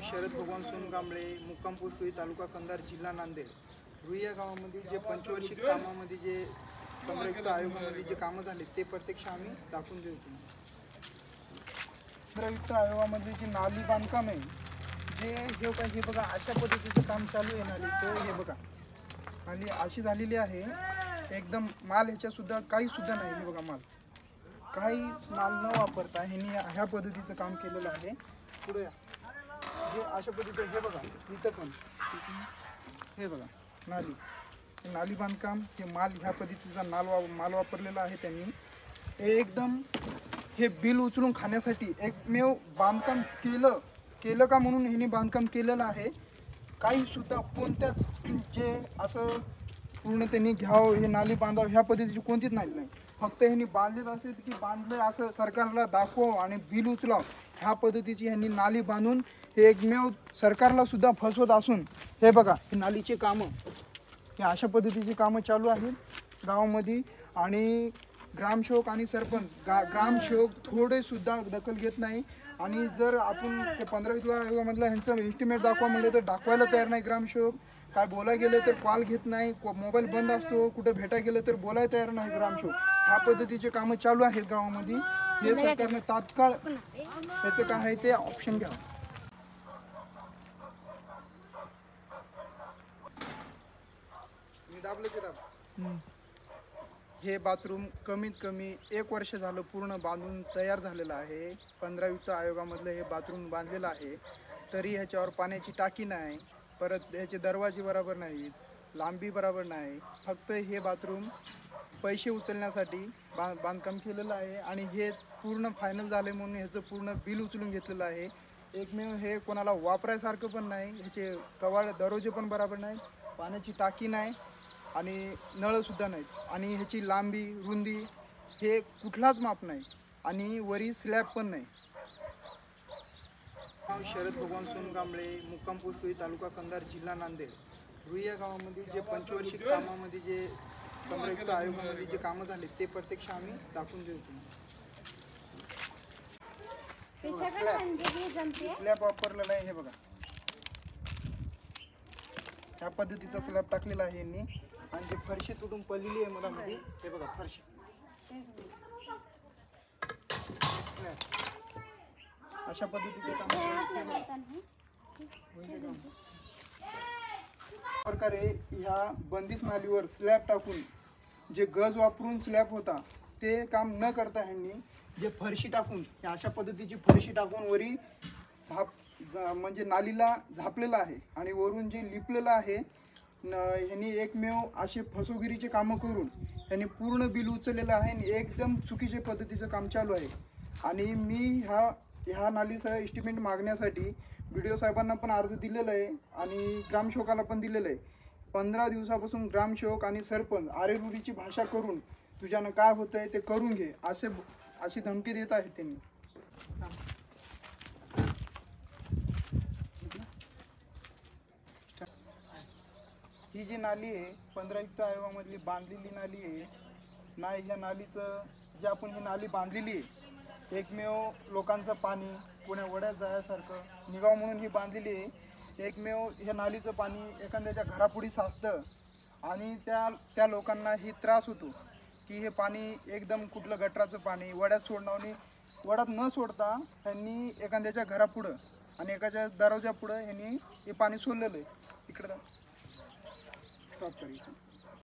शरद भगवान सोनकांबळे, मुक्काम पोस्ट तालुका कंधार, जिल्हा नांदेड. रुई या गावामध्ये जे पंचवार्षिक कामामध्ये जे पंधरायुक्त आयोगामध्ये जे कामं झाले ते प्रत्यक्ष आम्ही दाखवून देऊ. पंधरायुक्त आयोगामध्ये जे नाली बांधकाम आहे जे हे बघा अशा पद्धतीचं काम चालू आहे. नालीचं हे बघा, नाली अशी झालेली आहे एकदम. माल ह्याच्या सुद्धा काही सुद्धा नाही. हे बघा, काही माल न वापरता ह्यांनी ह्या पद्धतीचं काम केलेलं आहे. पुढे हे अशा पद्धतीचं हे बघा, इथं पण हे बघा नाली बांधकाम. हे माल ह्या पद्धतीचा माल वापरलेला आहे त्यांनी. एकदम हे बिल उचलून खाण्यासाठी एकमेव बांधकाम केलं का म्हणून ह्यांनी बांधकाम केलेलं आहे. काही सुद्धा कोणत्याच जे असं पूर्ण त्यांनी घ्यावं हे नाली बांधावं ह्या पद्धतीची कोणतीच नाली नाही. फक्त ह्यांनी बांधलेलं असेल की बांधलं असं सरकारला दाखवावं आणि बिल उचलावं ह्या पद्धतीची ह्यांनी नाली बांधून हे एकमेव सरकारला सुद्धा फसवत असून हे बघा हे नालीचे कामं हे अशा पद्धतीची कामं चालू आहेत गावामध्ये. आणि ग्रामसेवक आणि सरपंच ग्रामसेवक थोडे सुद्धा दखल घेत नाही. आणि जर आपण ते 15 आयोगामधलं ह्यांचं एस्टिमेट दाखवा म्हणलं तर दाखवायला तयार नाही ग्रामसेवक. काय बोलायला गेलं तर कॉल घेत नाही, मोबाईल बंद असतो. कुठे भेटायला गेलं तर बोलायला तयार नाही ग्रामसेवक. ह्या पद्धतीचे कामं चालू आहेत गावामध्ये. हे सरकारने तात्काळ त्याचं काय आहे ते ऑप्शन घ्यावं. हे बाथरूम कमीत कमी 1 वर्ष झालं पूर्ण बांधून तयार झालेलं आहे. 15 आयोगामधलं हे बाथरूम बांधलेलं आहे. तरी ह्याच्यावर पाण्याची टाकी नाही, परत ह्याचे दरवाजे बरोबर नाहीत, लांबी बरोबर नाही. फक्त हे बाथरूम पैसे उचलण्यासाठी बांधकाम केलेलं आहे. आणि हे पूर्ण फायनल झाले म्हणून ह्याचं पूर्ण बिल उचलून घेतलेलं आहे. एकमेव हे कोणाला वापरायसारखं पण नाही. ह्याचे कवाड दरवाजे पण बरोबर नाही, पाण्याची टाकी नाही आणि नळसुद्धा नाहीत. आणि ह्याची लांबी रुंदी हे कुठलाच माप नाही आणि वरी स्लॅब पण नाही. शरद भगवान सोनकांबळे, मुक्काम पोस्ट तालुका कंधार, जिल्हा नांदेड. रुई या गावामध्ये जे पंचवार्षिक कामामध्ये जे 15 आयोगामध्ये जे कामं झाले ते प्रत्यक्ष आम्ही दाखवून देऊ. स्लॅब वापरलेला आहे. हे बघा ह्या पद्धतीचा स्लॅब टाकलेला आहे यांनी. आणि जे फरशी तुटून पडलेली आहे मधामध्ये हे बघा फरशी अशा पद्धतीचे काम प्रकारे ह्या बंदिस्त नालीवर स्लॅब टाकून जे गज वापरून स्लॅब होता ते काम न करता ह्यांनी जे फरशी टाकून अशा पद्धतीची फरशी टाकून वरी म्हणजे नालीला झापलेलं आहे. आणि वरून जे लिपलेलं आहे ह्यांनी एकमेव असे फसवेगिरीचे कामं करून ह्यांनी पूर्ण बिल उचललेलं आहे. आणि एकदम चुकीच्या पद्धतीचं काम चालू आहे. आणि मी ह्या नालीचं एस्टिमेट मागण्यासाठी BDO साहेबांना पण अर्ज दिलेला आहे आणि ग्रामसेवकाला पण दिलेलं आहे. 15 दिवसापासून ग्रामसेवक आणि सरपंच आरेरुरीची भाषा करून तुझ्यानं काय होतंय ते करून घे अशी धमकी देत आहेत त्यांनी. ही जी नाली आहे 15 आयोगामधली बांधलेली नाली आहे नाही. ह्या नालीचं जे आपण ही नाली बांधलेली आहे एकमेव लोकांचं पाणी पुण्या वड्यात जाण्यासारखं निघाव म्हणून ही बांधलेली आहे. एकमेव ह्या नालीचं पाणी एखाद्याच्या घरापुढे साचतं आणि त्या लोकांना ही त्रास होतो की हे पाणी एकदम कुठलं गटराचं पाणी वड्यात सोडणं आणि वड्यात न सोडता ह्यांनी एखाद्याच्या घरापुढं आणि एखाद्या दरवाजापुढं ह्यांनी हे पाणी सोडलेलं आहे. इकडं स्टॉप करी.